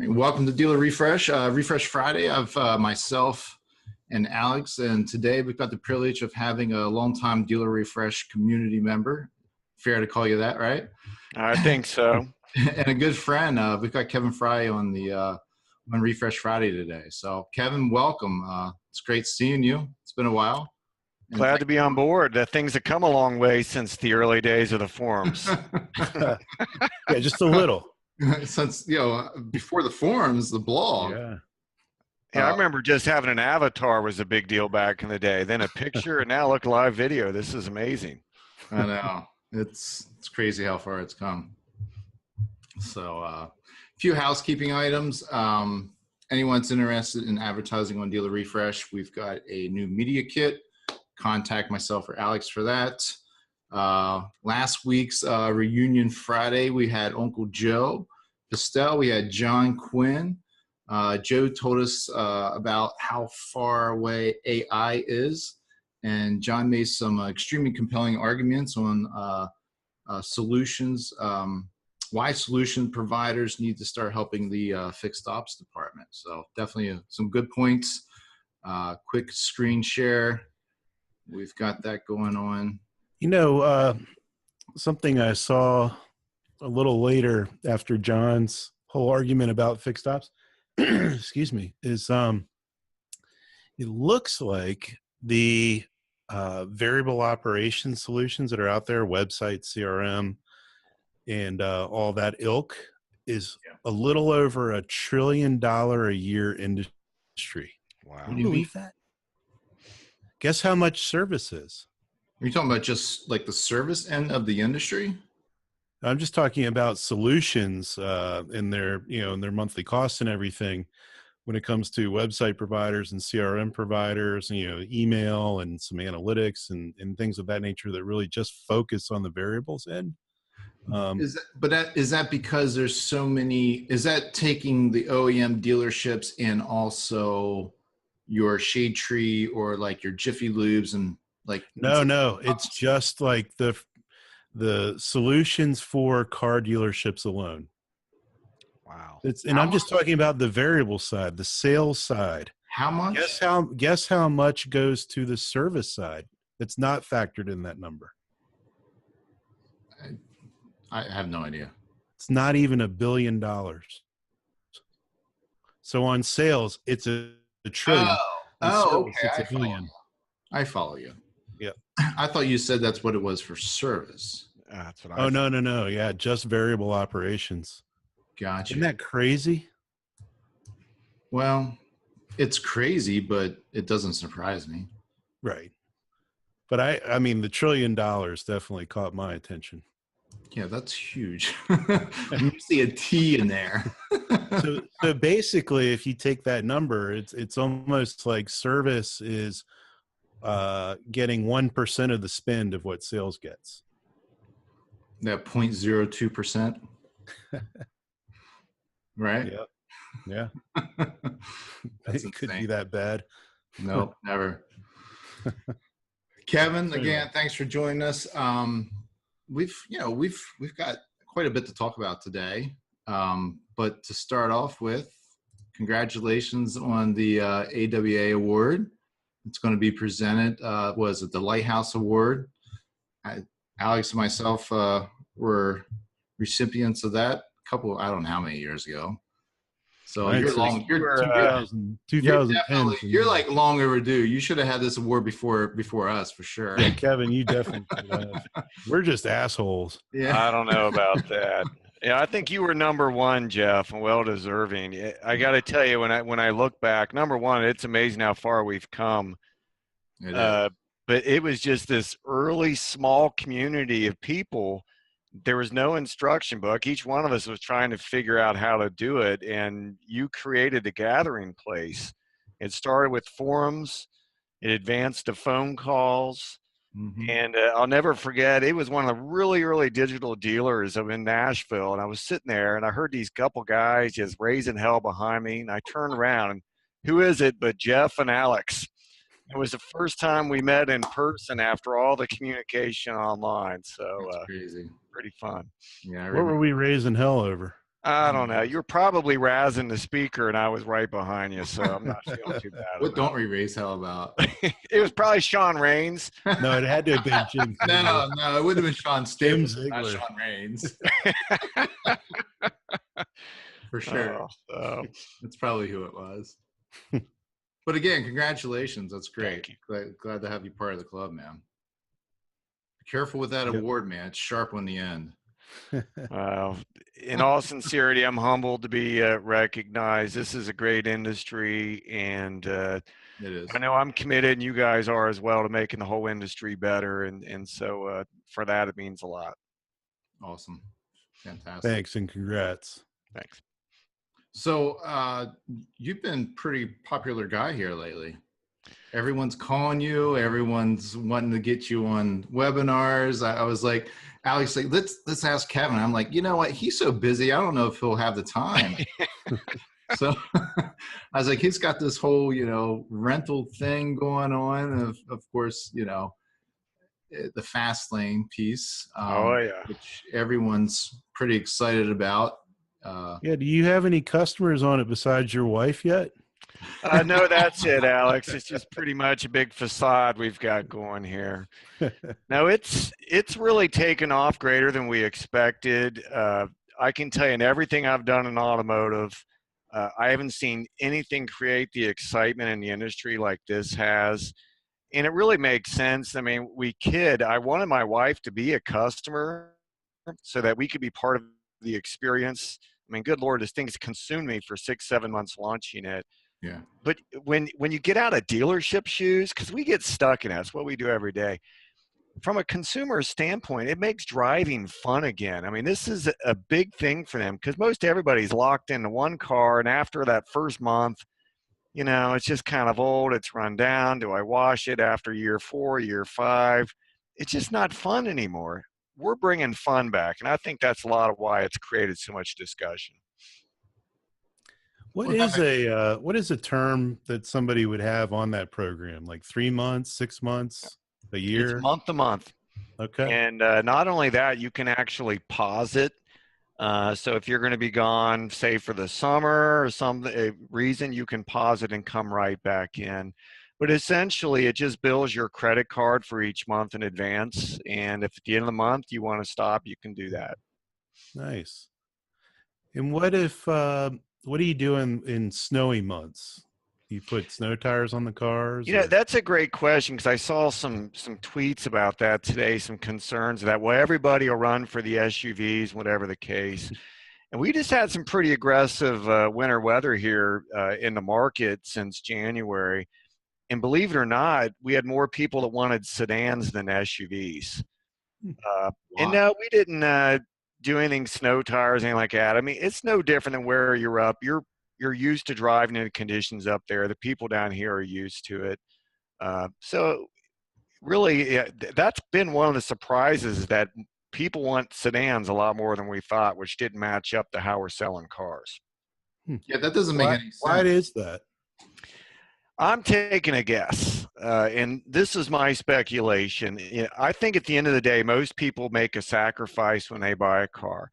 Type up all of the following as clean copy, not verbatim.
Welcome to Dealer Refresh, Refresh Friday of myself and Alex. And today we've got the privilege of having a longtime Dealer Refresh community member. Fair to call you that, right? I think so. And a good friend. We've got Kevin Frye on Refresh Friday today. So Kevin, welcome. It's great seeing you. It's been a while. Glad to be on board. Things have come a long way since the early days of the forums. Yeah, just a little. Since, before the forums, the blog. Yeah, I remember just having an avatar was a big deal back in the day. Then a picture, and now look, live video. This is amazing. I know. It's crazy how far it's come. So a few housekeeping items. Anyone's interested in advertising on Dealer Refresh, we've got a new media kit. Contact myself or Alex for that. Last week's reunion Friday, we had Uncle Joe Pastel, we had John Quinn. Joe told us about how far away AI is, and John made some extremely compelling arguments on solutions, why solution providers need to start helping the fixed ops department. So definitely some good points. Quick screen share. We've got that going on. Something I saw a little later after John's whole argument about fixed ops, excuse me, is it looks like the variable operation solutions that are out there, website, CRM, and all that ilk is a little over $1 trillion a year industry. Wow. Can you believe that? Guess how much service is? Are you talking about just like the service end of the industry? I'm just talking about solutions in their monthly costs and everything when it comes to website providers and CRM providers, email and some analytics and things of that nature that really just focus on the variables end. Is that because there's so many, is that taking the OEM dealerships and also your Shade Tree or like your Jiffy Lubes and like? No, it's just like the solutions for car dealerships alone. Wow. I'm just talking about the variable side, the sales side. How much? Guess how much goes to the service side that's not factored in that number? I have no idea. It's not even $1 billion. So on sales, it's a trillion. Okay. It's $1 billion. I follow you. Yeah. I thought you said that's what it was for service. That's what I thought. No. Yeah, just variable operations. Gotcha. Isn't that crazy? Well, it's crazy, but it doesn't surprise me. Right. But I mean, the $1 trillion definitely caught my attention. Yeah, that's huge. You see a T in there. So basically, if you take that number, it's almost like service is getting 1% of the spend of what sales gets. That 0.02%. Right? Yeah. It could be that bad. No, never. Kevin, again, thanks for joining us. We've got quite a bit to talk about today. But to start off with, congratulations on the AWA award. It's going to be presented, was it the Lighthouse Award? Alex and myself were recipients of that a couple, I don't know how many years ago. So you're 2010. You're like long overdue. You should have had this award before us for sure. Yeah, Kevin, you definitely should have. We're just assholes. Yeah. I don't know about that. Yeah, I think you were number one, Jeff, and well deserving. I got to tell you, when I look back, number one, it's amazing how far we've come. But it was just this early small community of people. There was no instruction book. Each one of us was trying to figure out how to do it, and you created a gathering place. It started with forums. It advanced to phone calls. Mm-hmm. And I'll never forget, it was one of the really early digital dealers in Nashville, and I was sitting there, and I heard these couple guys just raising hell behind me, and I turned around, and who is it but Jeff and Alex? It was the first time we met in person after all the communication online. So that's crazy. Pretty fun. Yeah. What were we raising hell over? I don't know. You're probably razzing the speaker, and I was right behind you, so I'm not feeling too bad. What don't we race hell about? It was probably Sean Raines. No, it had to have been Jim Ziegler. No, it would have been Sean Jim Staples, not Ziegler. Sean Raines. For sure. That's probably who it was. But again, congratulations. That's great. Glad to have you part of the club, man. Be careful with that award, man. It's sharp on the end. In all sincerity, I'm humbled to be recognized. This is a great industry, and it is. I know I'm committed, and you guys are as well, to making the whole industry better. And so for that, it means a lot. Awesome. Fantastic. Thanks and congrats. Thanks. So you've been pretty popular guy here lately. Everyone's calling you. Everyone's wanting to get you on webinars. I was like, Alex, like, let's ask Kevin. I'm like, you know what? He's so busy. I don't know if he'll have the time. So I was like, he's got this whole, rental thing going on. Of course, the Fast Lane piece. Which everyone's pretty excited about. Do you have any customers on it besides your wife yet? No, that's it, Alex. It's just pretty much a big facade we've got going here. No, it's really taken off greater than we expected. I can tell you, in everything I've done in automotive, I haven't seen anything create the excitement in the industry like this has. And it really makes sense. I mean, I wanted my wife to be a customer so that we could be part of the experience. I mean, good Lord, this thing's consumed me for 6-7 months launching it. Yeah. But when you get out of dealership shoes, because we get stuck in it, that's what we do every day. From a consumer standpoint, it makes driving fun again. I mean, this is a big thing for them because most everybody's locked into one car, and after that first month, it's just kind of old. It's run down. Do I wash it after year 4, year 5? It's just not fun anymore. We're bringing fun back, and I think that's a lot of why it's created so much discussion. What is a term that somebody would have on that program? Like 3 months, 6 months, a year? It's month to month. Okay. And not only that, you can actually pause it. So if you're going to be gone, say for the summer or some reason, you can pause it and come right back in. But essentially, it just bills your credit card for each month in advance. And if at the end of the month you want to stop, you can do that. Nice. And what do you do in snowy months? You put snow tires on the cars? That's a great question, because I saw some tweets about that today, some concerns that, well, everybody will run for the SUVs, whatever the case. And we just had some pretty aggressive winter weather here in the market since January. And believe it or not, we had more people that wanted sedans than SUVs. And no, we didn't do anything snow tires, anything like that. I mean, it's no different than where you're up. You're used to driving in the conditions up there. The people down here are used to it. So really, that's been one of the surprises, that people want sedans a lot more than we thought, which didn't match up to how we're selling cars. Yeah, that doesn't make any sense. Why is that? I'm taking a guess, and this is my speculation. I think at the end of the day, most people make a sacrifice when they buy a car.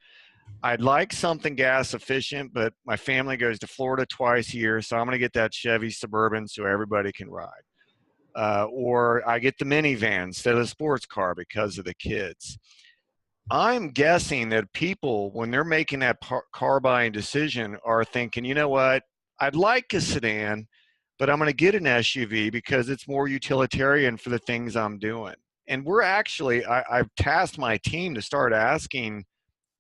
I'd like something gas efficient, but my family goes to Florida twice a year, so I'm going to get that Chevy Suburban so everybody can ride. Or I get the minivan instead of the sports car because of the kids. I'm guessing that people, when they're making that car buying decision, are thinking, you know what, I'd like a sedan, but I'm going to get an SUV because it's more utilitarian for the things I'm doing. And we're actually, I've tasked my team to start asking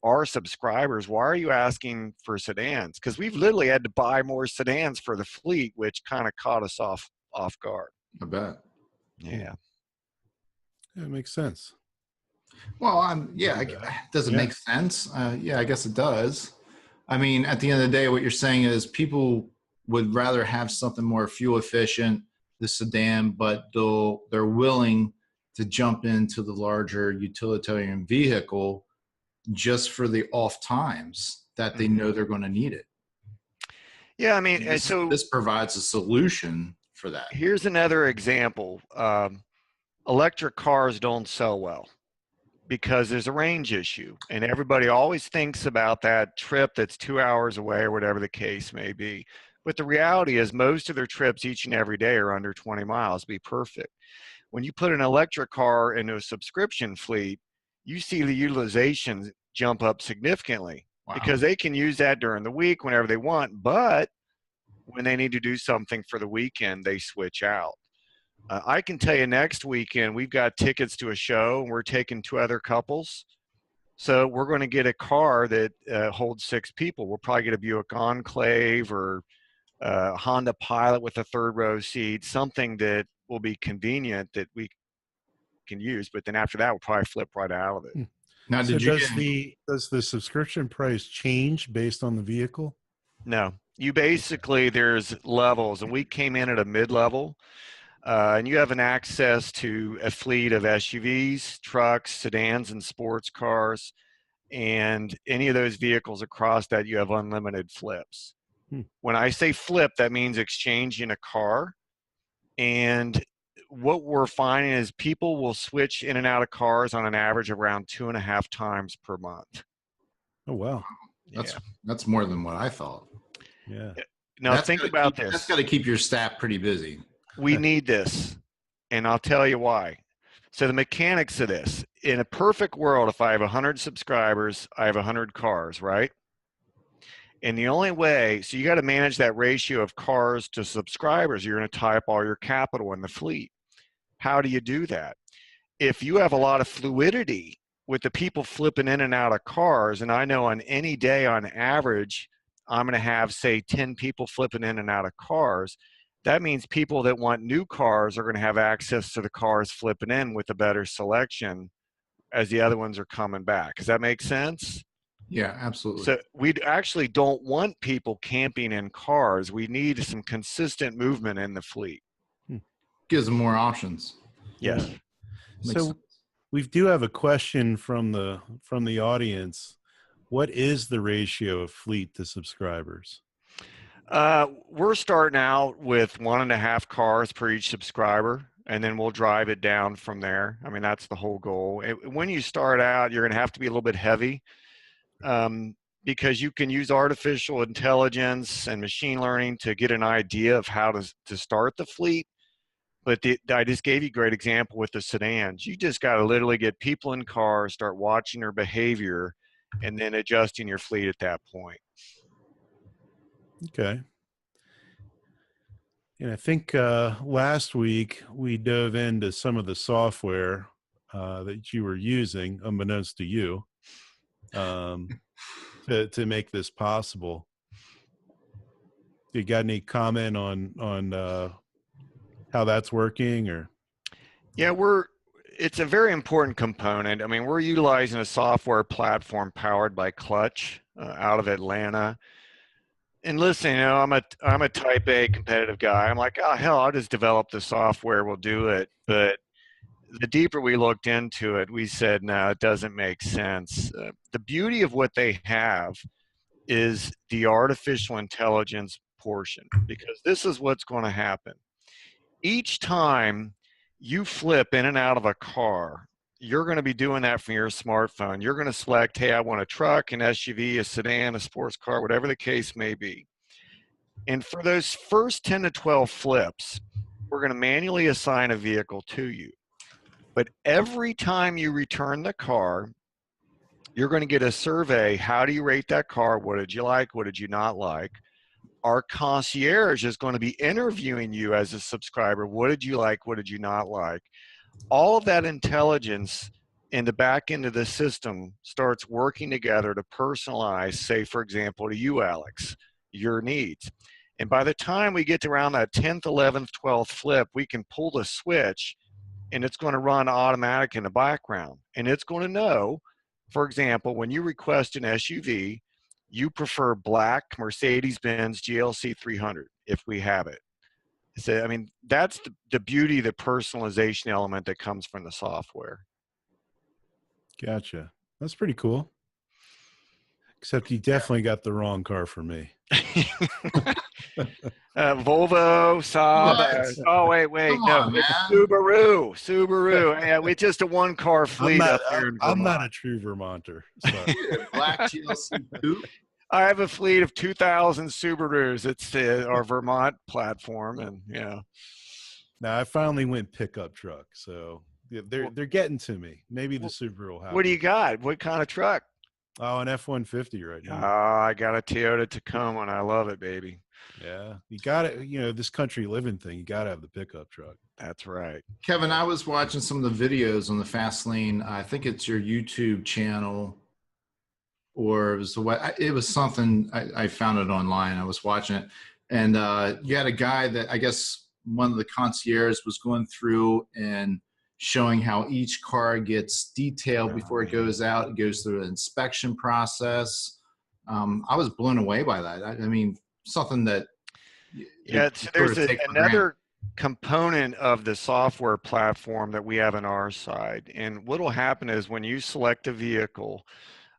our subscribers, why are you asking for sedans? Because we've literally had to buy more sedans for the fleet, which kind of caught us off guard. I bet. Yeah. That makes sense. Well, does it make sense? Yeah, I guess it does. I mean, at the end of the day, what you're saying is people would rather have something more fuel efficient, the sedan, but they're willing to jump into the larger utilitarian vehicle just for the off times that they know they're going to need it. Yeah, I mean, this provides a solution for that. Here's another example. Electric cars don't sell well. because there's a range issue, and everybody always thinks about that trip that's 2 hours away or whatever the case may be. But the reality is most of their trips each and every day are under 20 miles, be perfect. When you put an electric car into a subscription fleet, you see the utilization jump up significantly. Wow. Because they can use that during the week whenever they want, but when they need to do something for the weekend, they switch out. I can tell you next weekend, we've got tickets to a show, and we're taking 2 other couples. So we're going to get a car that holds 6 people. We'll probably get a Buick Enclave or a Honda Pilot with a 3rd row seat, something that will be convenient that we can use. But then after that, we'll probably flip right out of it. Now, so does the subscription price change based on the vehicle? No. You basically, there's levels, and we came in at a mid-level. And you have an access to a fleet of SUVs, trucks, sedans, and sports cars. And any of those vehicles across that, you have unlimited flips. When I say flip, that means exchanging a car. And what we're finding is people will switch in and out of cars on an average of around 2.5 times per month. Oh, wow. That's more than what I thought. Yeah. Now think about this. That's got to keep your staff pretty busy. We need this, and I'll tell you why. So the mechanics of this, in a perfect world, if I have 100 subscribers, I have 100 cars, right? And the only way, so you got to manage that ratio of cars to subscribers. You're going to tie up all your capital in the fleet. How do you do that? If you have a lot of fluidity with the people flipping in and out of cars, and I know on any day on average, I'm going to have, say, 10 people flipping in and out of cars. That means people that want new cars are going to have access to the cars flipping in with a better selection as the other ones are coming back. Does that make sense? Yeah, absolutely. So we actually don't want people camping in cars. We need some consistent movement in the fleet. Gives them more options. Yes. Yeah. So we do have a question from the audience. What is the ratio of fleet to subscribers? We're starting out with 1.5 cars per each subscriber, and then we'll drive it down from there. I mean, that's the whole goal. When you start out, you're going to have to be a little bit heavy because you can use artificial intelligence and machine learning to get an idea of how to start the fleet. But I just gave you a great example with the sedans. You just got to literally get people in cars, start watching their behavior, and then adjusting your fleet at that point. Okay. And I think last week we dove into some of the software that you were using, unbeknownst to you, to make this possible. You got any comment on how that's working? Or yeah, it's a very important component. I mean, we're utilizing a software platform powered by Clutch out of Atlanta. And listen, you know, I'm a type A competitive guy. I'm like, oh hell, I'll just develop the software, we'll do it. But the deeper we looked into it, we said, no, it doesn't make sense. The beauty of what they have is the artificial intelligence portion, because this is what's going to happen. Each time you flip in and out of a car, you're going to be doing that from your smartphone. You're going to select, hey, I want a truck, an SUV, a sedan, a sports car, whatever the case may be. And for those first 10 to 12 flips, we're going to manually assign a vehicle to you. But every time you return the car, you're going to get a survey. How do you rate that car? What did you like? What did you not like? Our concierge is going to be interviewing you as a subscriber. What did you like? What did you not like? All of that intelligence in the back end of the system starts working together to personalize, say, for example, to you, Alex, your needs. And by the time we get to around that 10th, 11th, 12th flip, we can pull the switch and it's going to run automatic in the background. And it's going to know, for example, when you request an SUV, you prefer black Mercedes-Benz GLC 300 if we have it. So, I mean, that's the beauty, the personalization element that comes from the software. Gotcha. That's pretty cool. Except you definitely got the wrong car for me. Volvo, Saab. Oh, wait. Come No, on, it's man. Subaru. Yeah, we just a one-car fleet up here in I'm Vermont. not a true Vermonter. Sorry. Black GLC coupe. I have a fleet of 2,000 Subarus. It's our Vermont platform, and yeah. Now I finally went pickup truck, so they're getting to me. Maybe the Subaru will happen. What do you got? What kind of truck? Oh, an F-150 right Oh, now. I got a Toyota Tacoma, and I love it, baby. Yeah, you got it. You know, this country living thing, you got to have the pickup truck. That's right. Kevin, I was watching some of the videos on the Fast Lane. I think it's your YouTube channel, or it was something. I found it online. I was watching it, and you had a guy that I guess one of the concierges was going through and showing how each car gets detailed before it goes out. It goes through an inspection process. I was blown away by that. I mean, something that there's another component of the software platform that we have on our side, and what will happen is when you select a vehicle,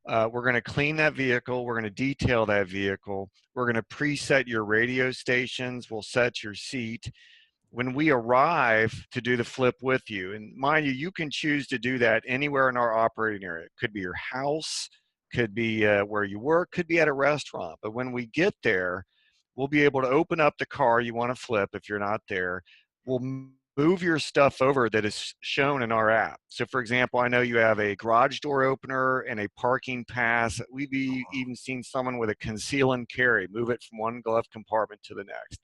we're going to clean that vehicle, we're going to detail that vehicle, we're going to preset your radio stations, we'll set your seat. When we arrive to do the flip with you, and mind you, you can choose to do that anywhere in our operating area. It could be your house, could be where you work, could be at a restaurant. But when we get there, we'll be able to open up the car you want to flip if you're not there. We'll move your stuff over that is shown in our app. So for example, I know you have a garage door opener and a parking pass. We've even seen someone with a conceal and carry, move it from one glove compartment to the next.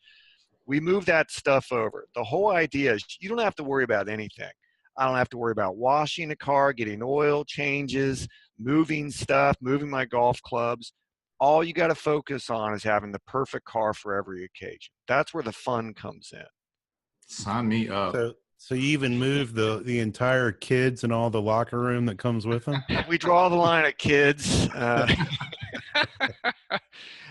We move that stuff over. The whole idea is you don't have to worry about anything. I don't have to worry about washing a car, getting oil changes, moving stuff, moving my golf clubs. All you got to focus on is having the perfect car for every occasion. That's where the fun comes in. Sign me up. So you even move the entire kids and all the locker room that comes with them? We draw the line at kids.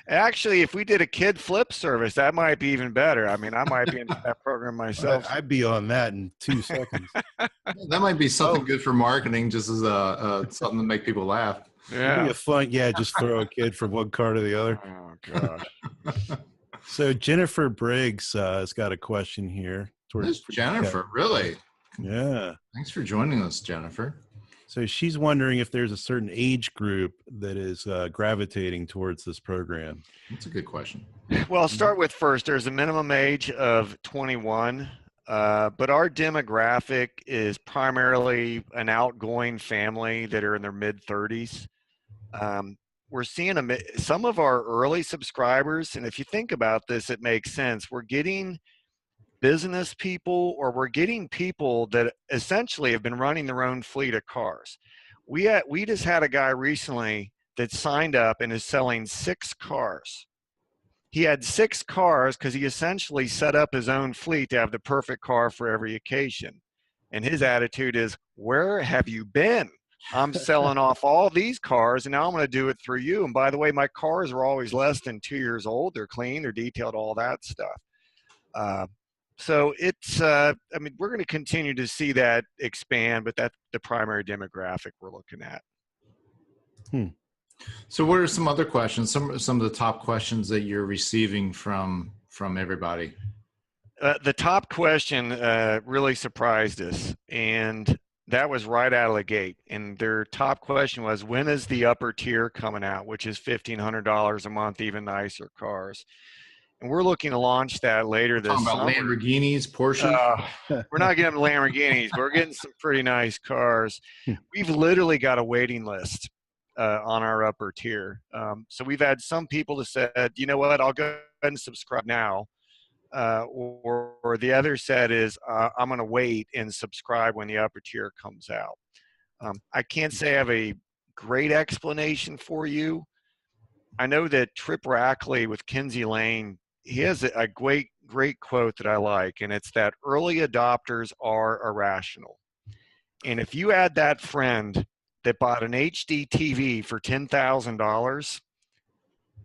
Actually, if we did a kid flip service, that might be even better. I mean, I might be in that program myself. I'd be on that in 2 seconds. That might be something good for marketing, just as something to make people laugh. Yeah. It'd be a fun, just throw a kid from one car to the other. Oh, gosh. So Jennifer Briggs has got a question here. This Jennifer, really? Yeah. Thanks for joining us, Jennifer. So she's wondering if there's a certain age group that is gravitating towards this program. That's a good question. Well, I'll start with first. There's a minimum age of 21, but our demographic is primarily an outgoing family that are in their mid-30s. We're seeing some of our early subscribers, and if you think about this, it makes sense. We're getting business people, or we're getting people that essentially have been running their own fleet of cars. We just had a guy recently that signed up and is selling 6 cars. He had 6 cars because he essentially set up his own fleet to have the perfect car for every occasion. And his attitude is, where have you been? I'm selling off all these cars, and now I'm going to do it through you. And by the way, my cars are always less than 2 years old. They're clean, they're detailed, all that stuff. So it's, I mean, we're going to continue to see that expand, but that's the primary demographic we're looking at. So what are some other questions, some of the top questions that you're receiving from everybody? The top question really surprised us, and that was right out of the gate. And their top question was, when is the upper tier coming out, which is $1,500 a month, even nicer cars? And we're looking to launch that later this summer. Lamborghinis, Porsches? We're not getting Lamborghinis, but we're getting some pretty nice cars. We've literally got a waiting list on our upper tier. So we've had some people that said, you know what, I'll go ahead and subscribe now. Or the other said is, I'm going to wait and subscribe when the upper tier comes out. I can't say I have a great explanation for you. I know that Trip Rackley with Kinsey Lane, he has a great quote that I like, and it's that early adopters are irrational. And if you add that friend that bought an HD TV for $10,000,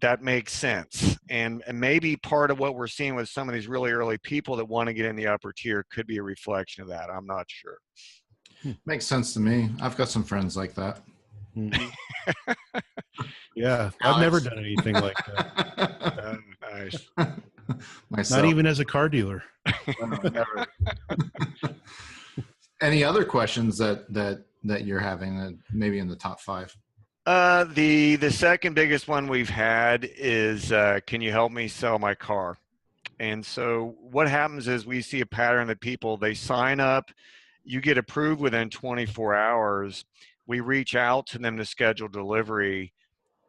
that makes sense. And maybe part of what we're seeing with some of these really early people that want to get in the upper tier could be a reflection of that. I'm not sure. Makes sense to me. I've got some friends like that. Yeah, I've never done anything like that. Nice. Myself. Not even as a car dealer. No, never. Any other questions that you're having that maybe in the top 5? The second biggest one we've had is, can you help me sell my car? And so what happens is we see a pattern that people, they sign up, you get approved within 24 hours. We reach out to them to schedule delivery,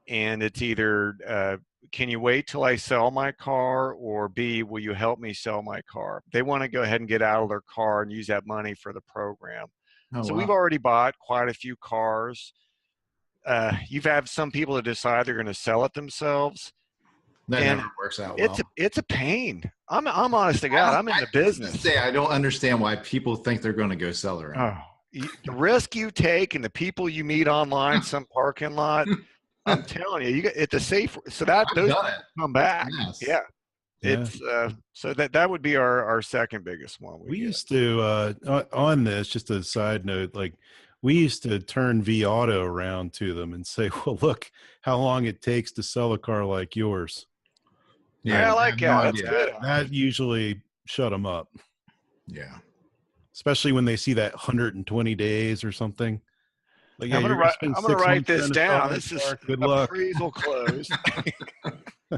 and it's either, can you wait till I sell my car, or B, will you help me sell my car? They want to go ahead and get out of their car and use that money for the program. Oh, So wow. we've already bought quite a few cars. You've had some people that decide they're going to sell it themselves. That never works out well. It's a pain. I'm honest to God. I'm in the business. I don't understand why people think they're going to go sell it. Oh, the risk you take and the people you meet online, some parking lot. I'm telling you, it's a safe. So those come back. Yes. Yeah. It's so that would be our second biggest one. We used to on this, just a side note, like we used to turn V-Auto around to them and say, well, look how long it takes to sell a car like yours. Yeah, I like that. That's good. That usually shut them up. Yeah. Especially when they see that 120 days or something. Like, I'm gonna write this down. This is good luck. Appraisal closed.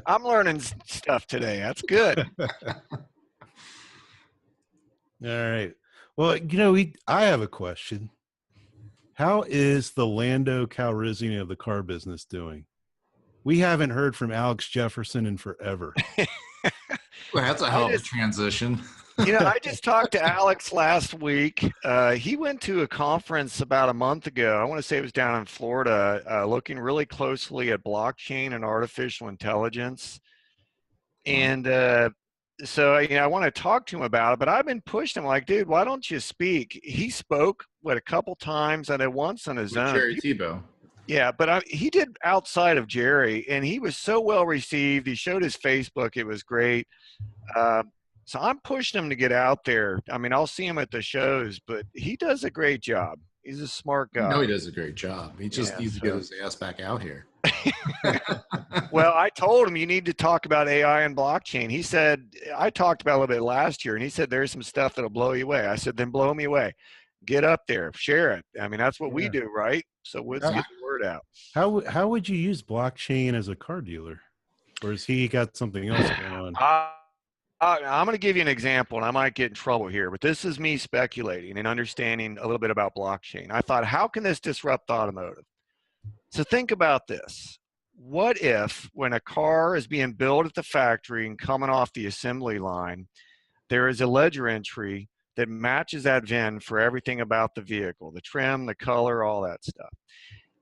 I'm learning stuff today. That's good. All right. Well, I have a question. How is the Lando Calrissian of the car business doing? We haven't heard from Alex Jefferson in forever. Well, that's a hell of a transition. I just talked to Alex last week. He went to a conference about a month ago. I want to say it was down in Florida, looking really closely at blockchain and artificial intelligence. And so, I want to talk to him about it, but I've been pushing him like, dude, why don't you speak? He spoke, a couple times, and then once on his own. Jerry Tebow. Yeah, but he did outside of Jerry, and he was so well received. He showed his Facebook. It was great. So I'm pushing him to get out there. I mean, I'll see him at the shows, but he does a great job. He's a smart guy. No, he does a great job. He just needs to get his ass back out here. Well, I told him you need to talk about AI and blockchain. He said, I talked about it a little bit last year, and he said, there's some stuff that'll blow you away. I said, then blow me away. Get up there, share it. I mean, that's what we do, right? So let's get the word out. How would you use blockchain as a car dealer? Or has he got something else going on? I'm going to give you an example, and I might get in trouble here, but this is me speculating and understanding a little bit about blockchain. I thought, how can this disrupt automotive? So think about this. What if when a car is being built at the factory and coming off the assembly line, there is a ledger entry that matches that VIN for everything about the vehicle, the trim, the color, all that stuff.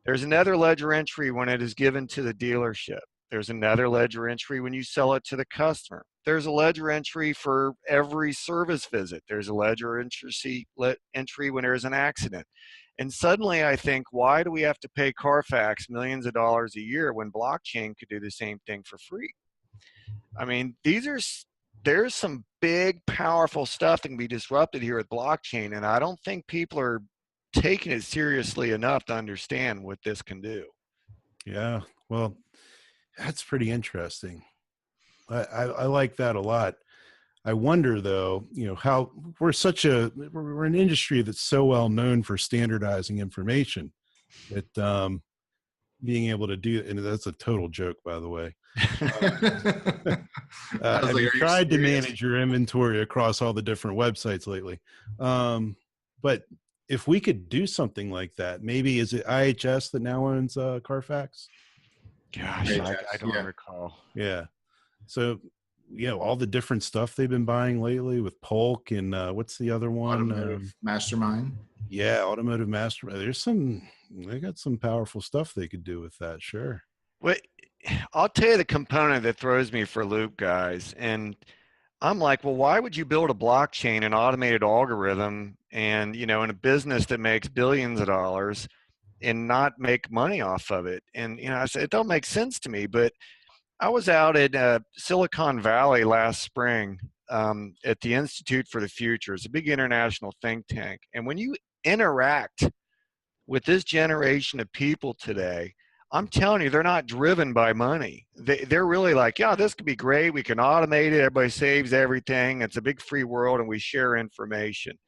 There's another ledger entry when it is given to the dealership. There's another ledger entry when you sell it to the customer. There's a ledger entry for every service visit. There's a ledger entry when there's an accident. And suddenly I think, why do we have to pay Carfax millions of dollars a year when blockchain could do the same thing for free? I mean, there's some big, powerful stuff that can be disrupted here with blockchain, and I don't think people are taking it seriously enough to understand what this can do. Yeah, well, that's pretty interesting. I like that a lot. I wonder, though, how we're an industry that's so well known for standardizing information that being able to do, and that's a total joke, by the way. Have you tried to manage your inventory across all the different websites lately? But if we could do something like that, maybe is it IHS that now owns Carfax? Gosh, I don't recall. Yeah. So, all the different stuff they've been buying lately with Polk and what's the other one? Automotive Mastermind. Yeah, Automotive Mastermind. They got some powerful stuff they could do with that. Sure. Well, I'll tell you the component that throws me for a loop, guys. And I'm like, well, why would you build a blockchain, an automated algorithm, and, in a business that makes billions of dollars and not make money off of it? And, I said, it don't make sense to me. But I was out at Silicon Valley last spring at the Institute for the Future. It's a big international think tank. And when you interact with this generation of people today, I'm telling you, they're not driven by money. They're really like, yeah, this could be great. We can automate it. Everybody saves everything. It's a big free world, and we share information.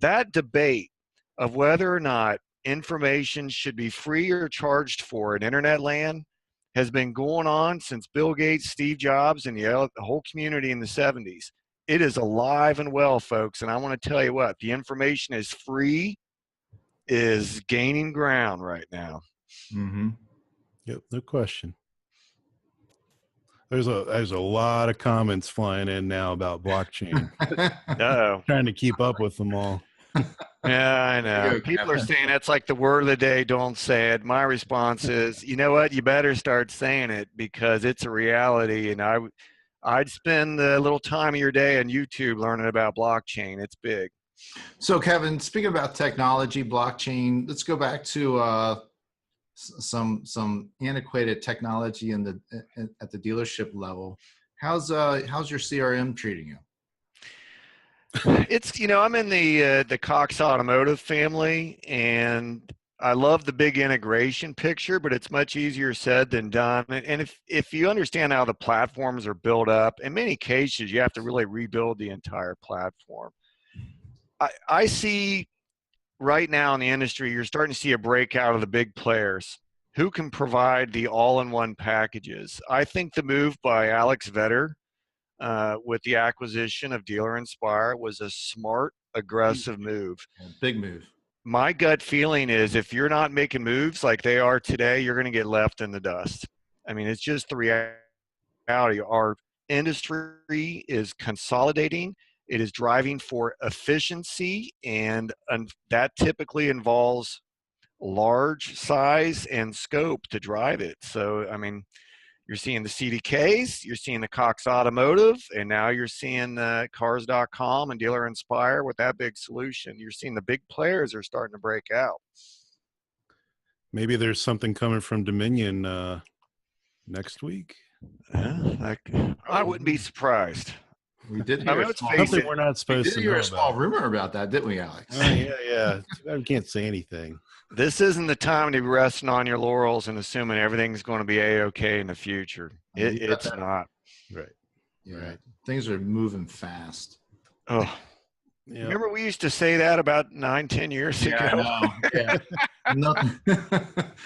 That debate of whether or not information should be free or charged for in internet land has been going on since Bill Gates, Steve Jobs, and the whole community in the 70s. It is alive and well, folks. And I want to tell you what, the information is free, is gaining ground right now. Mm-hmm. Yep, no question. There's a lot of comments flying in now about blockchain. Uh-oh. Trying to keep up with them all. Yeah, I know. Go, People are Kevin. saying that's like the word of the day, don't say it. My response is, you know what? You better start saying it because it's a reality. And I'd spend a little time of your day on YouTube learning about blockchain. It's big. So, Kevin, speaking about technology, blockchain, let's go back to some antiquated technology at the dealership level. How's your CRM treating you? It's, I'm in the Cox Automotive family, and I love the big integration picture, but it's much easier said than done. And if you understand how the platforms are built up, in many cases, you have to really rebuild the entire platform. I see right now in the industry, you're starting to see a breakout of the big players who can provide the all-in-one packages. I think the move by Alex Vetter with the acquisition of Dealer Inspire was a smart, aggressive move. Big move. My gut feeling is if you're not making moves like they are today, you're going to get left in the dust. I mean, it's just the reality. Our industry is consolidating. It is driving for efficiency, and that typically involves large size and scope to drive it. So, I mean, you're seeing the CDKs, you're seeing the Cox Automotive, and now you're seeing Cars.com and Dealer Inspire with that big solution. You're seeing the big players are starting to break out. Maybe there's something coming from Dominion next week. I wouldn't be surprised. We did hear something we're not supposed to hear a small rumor about that, didn't we, Alex? Yeah. I can't say anything. This isn't the time to be resting on your laurels and assuming everything's going to be A-okay in the future. It's not. Right. Yeah. Right. Things are moving fast. Oh, yeah. Remember we used to say that about 9-10 years ago? Yeah.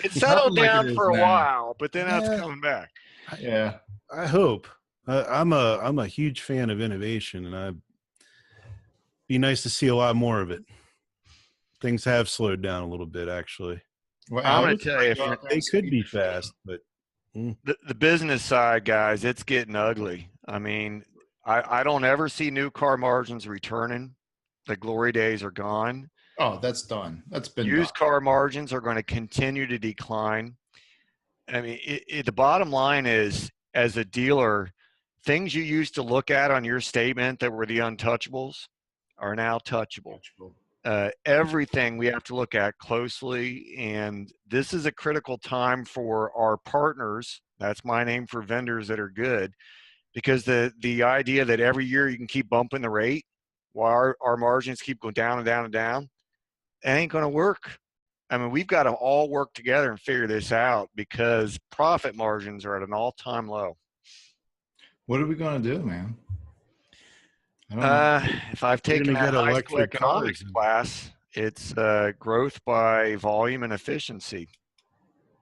It settled down for a while, but then it's coming back. Yeah. I hope. I'm a huge fan of innovation, and I'd be nice to see a lot more of it. Things have slowed down a little bit, actually. Well, I'm going to tell you, they could be fast, but the business side, guys, it's getting ugly. I mean, I don't ever see new car margins returning. The glory days are gone. Oh, that's done. That's been used car margins are going to continue to decline. I mean, the bottom line is, as a dealer, things you used to look at on your statement that were the untouchables are now touchable. Everything we have to look at closely, and this is a critical time for our partners. That's my name for vendors that are good, because the idea that every year you can keep bumping the rate while our margins keep going down and down and down, it ain't going to work. I mean, we've got to all work together and figure this out, because profit margins are at an all-time low. What are we going to do, man? If I've taken a high school economics class, it's growth by volume and efficiency.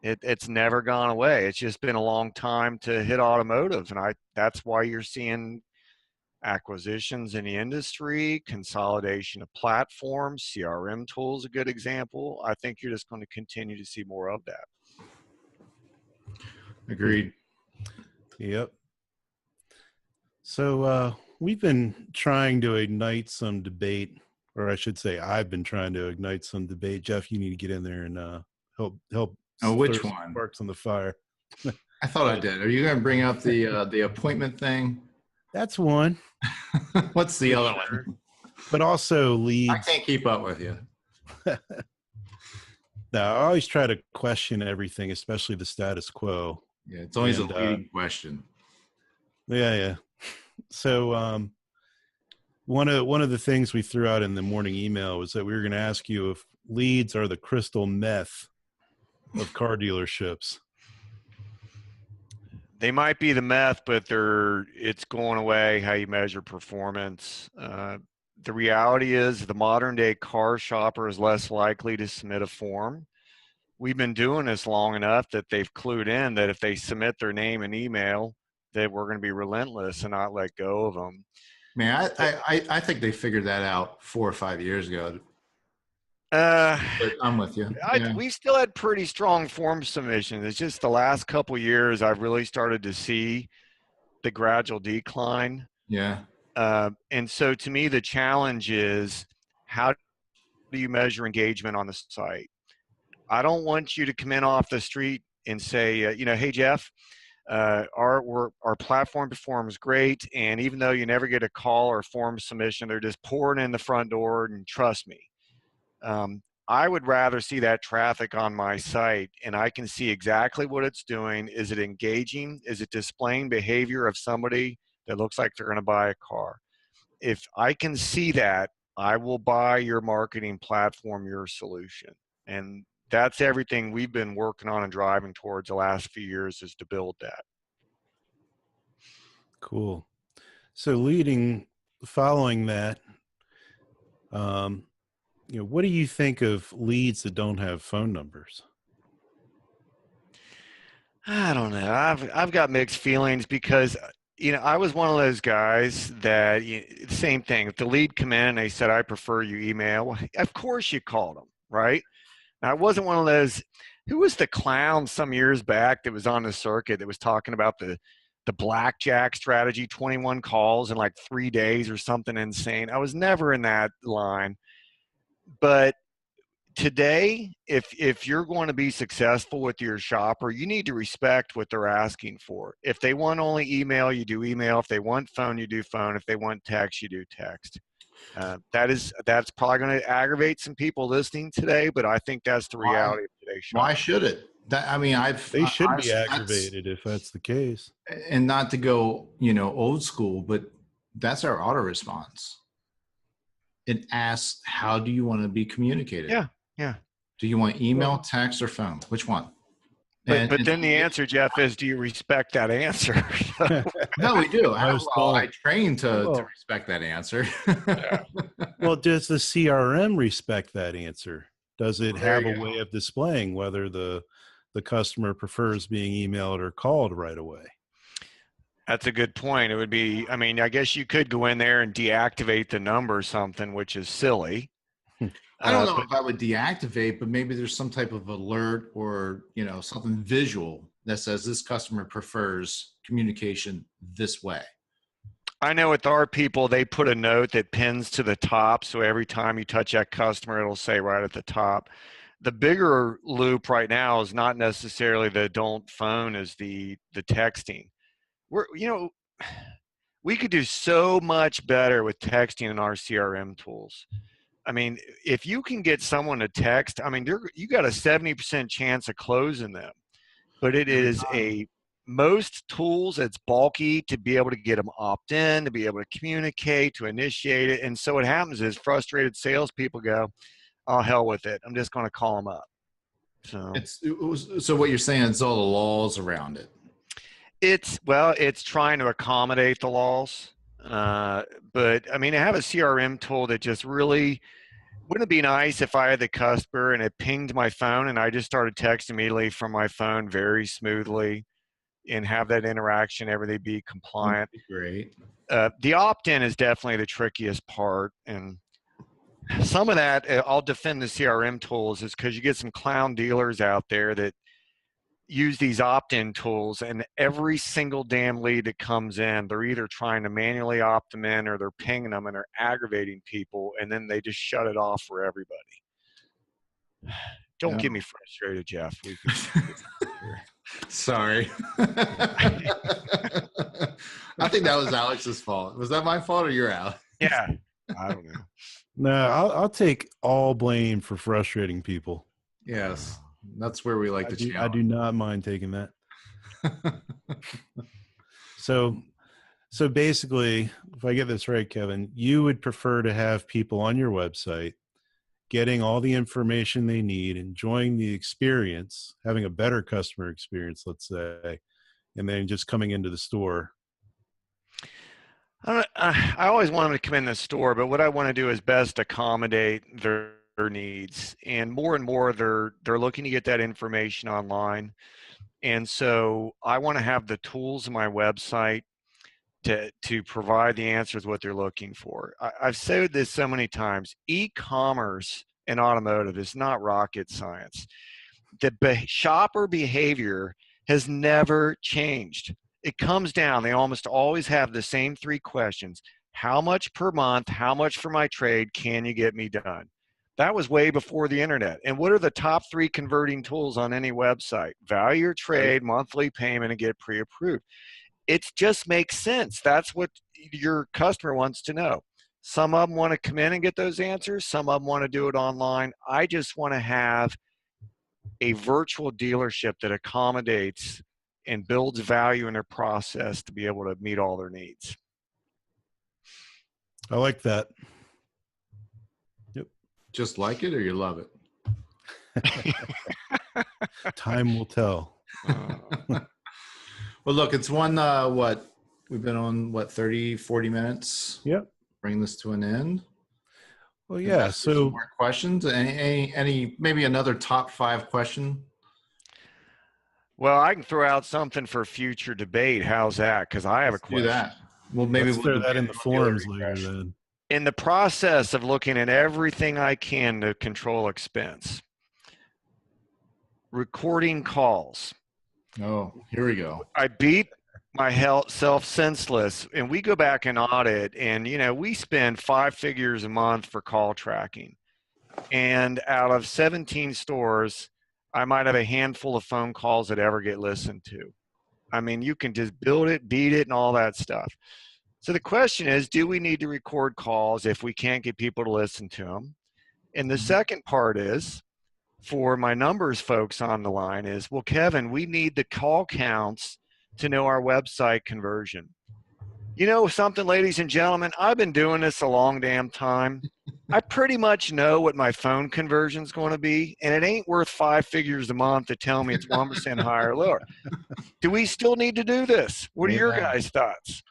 It's never gone away. It's just been a long time to hit automotive, and that's why you're seeing acquisitions in the industry, consolidation of platforms. CRM tools a good example. I think you're just going to continue to see more of that. Agreed. Yep. So we've been trying to ignite some debate, or I should say I've been trying to ignite some debate. Jeff, you need to get in there and help. Oh, which one? Sparks on the fire. I thought I did. Are you going to bring up the appointment thing? That's one. What's the other one? But also leads. I can't keep up with you. No, I always try to question everything, especially the status quo. Yeah, it's always a leading question. Yeah. So one of the things we threw out in the morning email was that we were going to ask you if leads are the crystal meth of car dealerships. they might be the meth, but it's going away how you measure performance. The reality is the modern day car shopper is less likely to submit a form. We've been doing this long enough that they've clued in that if they submit their name and email, that we're going to be relentless and not let go of them. Man, I think they figured that out 4 or 5 years ago. But I'm with you. We still had pretty strong form submissions. It's just the last couple years I've really started to see the gradual decline. Yeah. And so to me, the challenge is, how do you measure engagement on the site? I don't want you to come in off the street and say, hey, Jeff, our platform performs great. And even though you never get a call or form submission, they're just pouring in the front door, and trust me. I would rather see that traffic on my site, and I can see exactly what it's doing. Is it engaging? Is it displaying behavior of somebody that looks like they're going to buy a car? If I can see that, I will buy your marketing platform, your solution. And that's everything we've been working on and driving towards the last few years, is to build that. Cool. So following that, what do you think of leads that don't have phone numbers? I don't know. I've got mixed feelings because, I was one of those guys that, same thing. If the lead come in and they said, I prefer you email, well, of course you called them, right? Now, I wasn't one of those. Who was the clown some years back that was on the circuit that was talking about the blackjack strategy, 21 calls in like 3 days or something insane? I was never in that line. But today, if you're going to be successful with your shopper, you need to respect what they're asking for. If they want only email, you do email. If they want phone, you do phone. If they want text, you do text. That's probably going to aggravate some people listening today, but I think that's the reality of today's shopper. Why should it? They should be aggravated if that's the case. And not to go, old school, but that's our auto response. It asks, how do you want to be communicated? Yeah. Do you want email, text, or phone? Which one? But then the answer, Jeff, is, do you respect that answer? No, we do. I train to respect that answer. Yeah. Well, does the CRM respect that answer? Does it have a way of displaying whether the customer prefers being emailed or called right away? That's a good point. It would be, I guess you could go in there and deactivate the number or something, which is silly. I don't know if I would deactivate, but maybe there's some type of alert or, something visual that says this customer prefers communication this way. I know with our people, they put a note that pins to the top. So every time you touch that customer, it'll say right at the top. The bigger loop right now is not necessarily the don't phone, is the texting. We could do so much better with texting in our CRM tools. If you can get someone to text, you got a 70% chance of closing them. But it is most tools, it's bulky to be able to get them opt-in, to be able to communicate, to initiate it. And so what happens is frustrated salespeople go, oh, hell with it. I'm just going to call them up. So what you're saying is all the laws around it. It's trying to accommodate the laws. But I have a CRM tool that just really, wouldn't it be nice if I had the customer and it pinged my phone and I just started texting immediately from my phone very smoothly and have that interaction, everything be compliant. Great. The opt-in is definitely the trickiest part. And some of that, I'll defend the CRM tools, is because you get some clown dealers out there that use these opt-in tools, and every single damn lead that comes in, they're either trying to manually opt them in or they're pinging them and they're aggravating people, and then they just shut it off for everybody. Don't get me frustrated, Jeff. Sorry. I think that was Alex's fault. Was that my fault or your Alex? Yeah. I don't know. No, I'll take all blame for frustrating people. Yes. That's where we like to challenge. I do not mind taking that. So basically, if I get this right, Kevin, you would prefer to have people on your website getting all the information they need, enjoying the experience, having a better customer experience, let's say, and then just coming into the store? I always want them to come in the store, but what I want to do is best accommodate their needs. And more, they're looking to get that information online. And so I want to have the tools on my website to provide the answers what they're looking for. I've said this so many times. E-commerce in automotive is not rocket science. The shopper behavior has never changed. It comes down, they almost always have the same three questions. How much per month? How much for my trade? Can you get me done? That was way before the internet. And what are the top three converting tools on any website? Value your trade, monthly payment, and get pre-approved. It just makes sense. That's what your customer wants to know. Some of them want to come in and get those answers. Some of them want to do it online. I just want to have a virtual dealership that accommodates and builds value in their process to be able to meet all their needs. I like that. Yep. Just like it or you love it? Time will tell. Well, look, it's one, we've been on, 30, 40 minutes? Yep. Bring this to an end. Well, yeah. So more questions? Any, maybe another top 5 question? Well, I can throw out something for future debate. How's that? Because I have a question. Do that. Well, maybe let's throw that in the forums later then. In the process of looking at everything I can to control expense, recording calls. Oh, here we go. I beat myself senseless, and we go back and audit, and we spend 5 figures a month for call tracking, and out of 17 stores, I might have a handful of phone calls that ever get listened to. I mean, you can just build it, beat it, and all that stuff. So the question is, do we need to record calls if we can't get people to listen to them? And the second part is, for my numbers folks on the line is, well, Kevin, we need the call counts to know our website conversion. You know something, ladies and gentlemen, I've been doing this a long damn time. I pretty much know what my phone conversion is going to be, and it ain't worth 5 figures a month to tell me it's 1% higher or lower. Do we still need to do this? What are your guys' thoughts?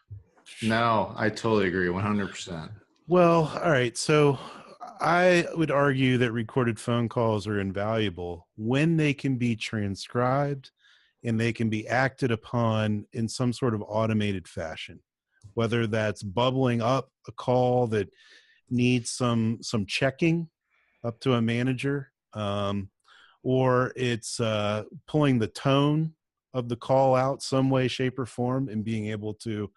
No, I totally agree, 100%. Well, all right. So I would argue that recorded phone calls are invaluable when they can be transcribed and they can be acted upon in some sort of automated fashion, whether that's bubbling up a call that needs some checking up to a manager, or it's pulling the tone of the call out some way, shape, or form and being able to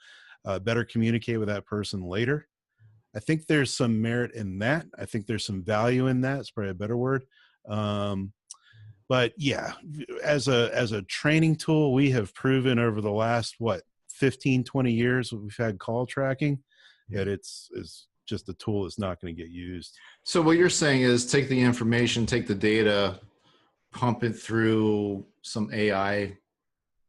better communicate with that person later. I think there's some merit in that. I think there's some value in that. It's probably a better word. But yeah, as a training tool, we have proven over the last, 15, 20 years we've had call tracking, that it's just a tool that's not going to get used. So what you're saying is take the information, take the data, pump it through some AI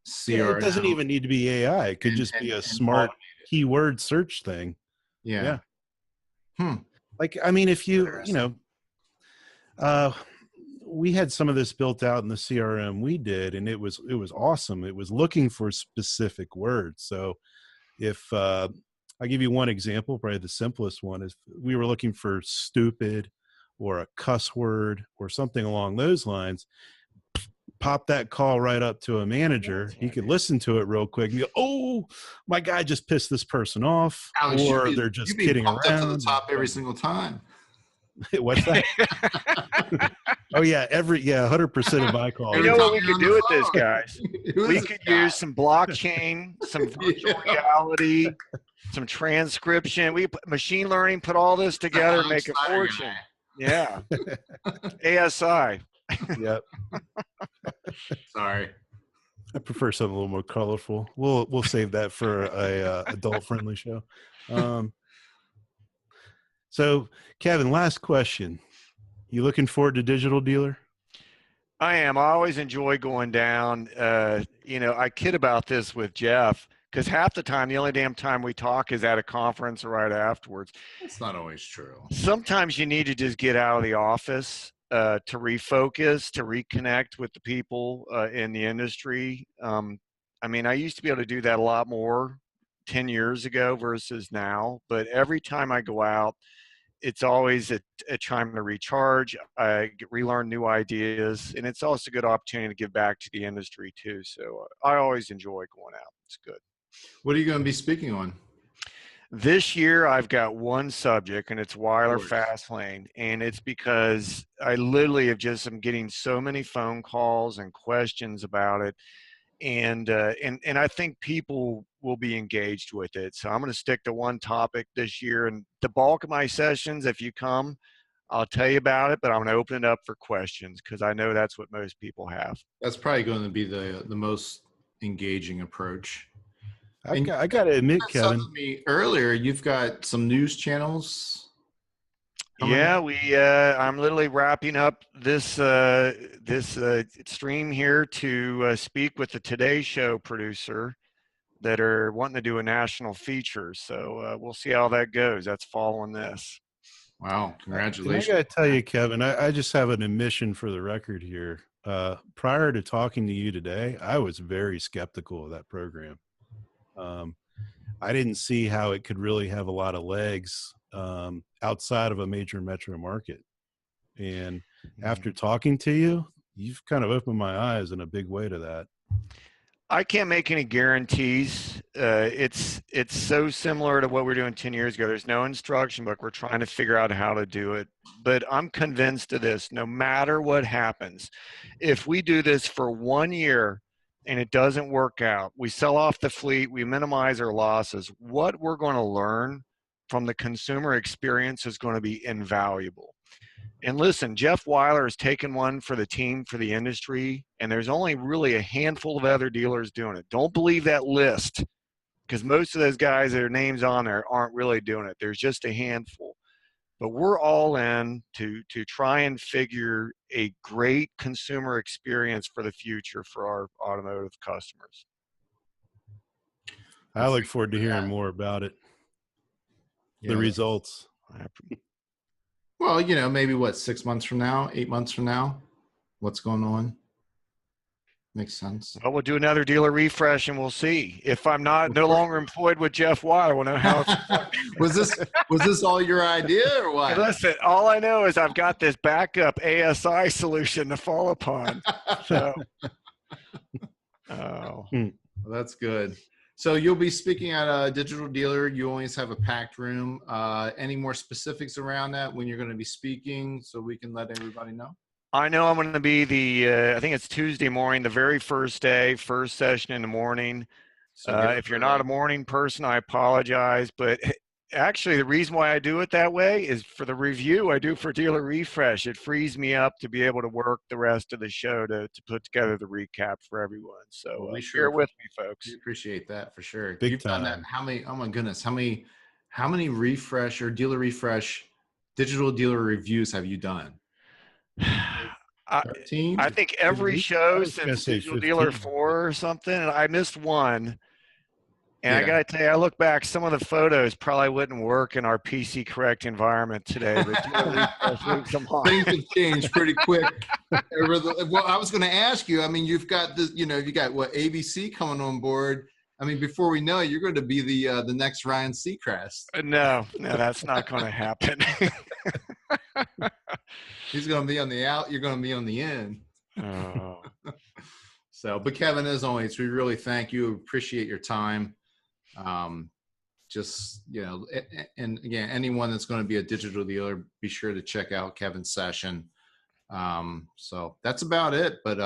CRM. Yeah, it doesn't even need to be AI. It could just be a smart keyword search thing. Yeah. Like, I mean, if we had some of this built out in the CRM we did, and it was awesome. It was looking for specific words. So if I'll give you one example, probably the simplest one is we were looking for stupid or a cuss word or something along those lines. Pop that call right up to a manager. He could listen to it real quick and go, "Oh, my guy just pissed this person off," Alex, or they're just kidding around. Up to the top every single time. What's that? Oh yeah, 100% of my calls. You know what we could do with this, guys? We could use some blockchain, some virtual reality, some transcription. We put machine learning, put all this together and make a fortune. Yeah. ASI. Yep. Sorry. I prefer something a little more colorful. We'll save that for a adult friendly show. So Kevin, last question. You looking forward to Digital Dealer? I am. I always enjoy going down. I kid about this with Jeff because half the time, the only damn time we talk is at a conference or right afterwards. That's not always true. Sometimes you need to just get out of the office to refocus, to reconnect with the people in the industry. I mean, I used to be able to do that a lot more 10 years ago versus now, but every time I go out, it's always a time to recharge. I relearn new ideas, and it's also a good opportunity to give back to the industry too. So I always enjoy going out. It's good. What are you going to be speaking on? This year, I've got one subject, and it's Wyler Fast Lane. And it's because I literally am getting so many phone calls and questions about it. And I think people will be engaged with it. So I'm going to stick to one topic this year. And the bulk of my sessions, if you come, I'll tell you about it, but I'm going to open it up for questions because I know that's what most people have. That's probably going to be the most engaging approach. I got to admit, Kevin, me earlier, you've got some news channels. Yeah, I'm literally wrapping up this stream here to speak with the Today Show producer that are wanting to do a national feature. So we'll see how that goes. That's following this. Wow, congratulations! I got to tell you, Kevin, I just have an admission for the record here. Prior to talking to you today, I was very skeptical of that program. I didn't see how it could really have a lot of legs outside of a major metro market. And after talking to you, you've kind of opened my eyes in a big way to that. I can't make any guarantees. It's so similar to what we were doing 10 years ago. There's no instruction book. We're trying to figure out how to do it. But I'm convinced of this. No matter what happens, if we do this for 1 year and it doesn't work out, we sell off the fleet, we minimize our losses, what we're going to learn from the consumer experience is going to be invaluable. And listen, Jeff Wyler has taken one for the team, for the industry, and there's only really a handful of other dealers doing it. Don't believe that list, because most of those guys, their names on there, aren't really doing it. There's just a handful. But we're all in to try and figure a great consumer experience for the future for our automotive customers. I look forward to hearing more about it. Yeah. The results. Well, maybe 6 months from now, 8 months from now, what's going on? Makes sense. Well, we'll do another dealer refresh and we'll see. If I'm no longer employed with Jeff Wyler, we'll know how was this all your idea or what? Hey, listen, all I know is I've got this backup ASI solution to fall upon. So well, that's good. So you'll be speaking at a digital dealer. You always have a packed room. Any more specifics around that when you're going to be speaking so we can let everybody know? I know I'm going to be I think it's Tuesday morning, the very first day, first session in the morning. So if you're not a morning person, I apologize. But actually, the reason why I do it that way is for the review I do for Dealer Refresh. It frees me up to be able to work the rest of the show to put together the recap for everyone. So share with me, folks. We appreciate that for sure. You've done that. How many? Oh my goodness! How many refresh or Dealer Refresh digital dealer reviews have you done? 13? I think every show since Digital Dealer 4 or something, and I missed one. And I got to tell you, I look back, some of the photos probably wouldn't work in our PC correct environment today. But things have changed pretty quick. Well, I was going to ask you, I mean, you've got this, you got ABC coming on board. I mean, before we know it, you're going to be the next Ryan Seacrest. No, that's not going to happen. He's going to be on the out. You're going to be on the in. Oh. So, but Kevin, as always, we really thank you. Appreciate your time. Just, and again, anyone that's going to be a digital dealer, be sure to check out Kevin's session. So that's about it, but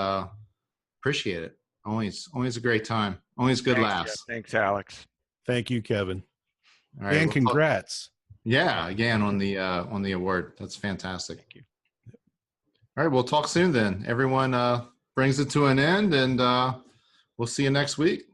appreciate it. Always a great time. Always good laughs. Thanks, Alex. Thank you, Kevin. All right, and congrats. Yeah, again on the award. That's fantastic. Thank you. All right, we'll talk soon then. Everyone brings it to an end, and we'll see you next week.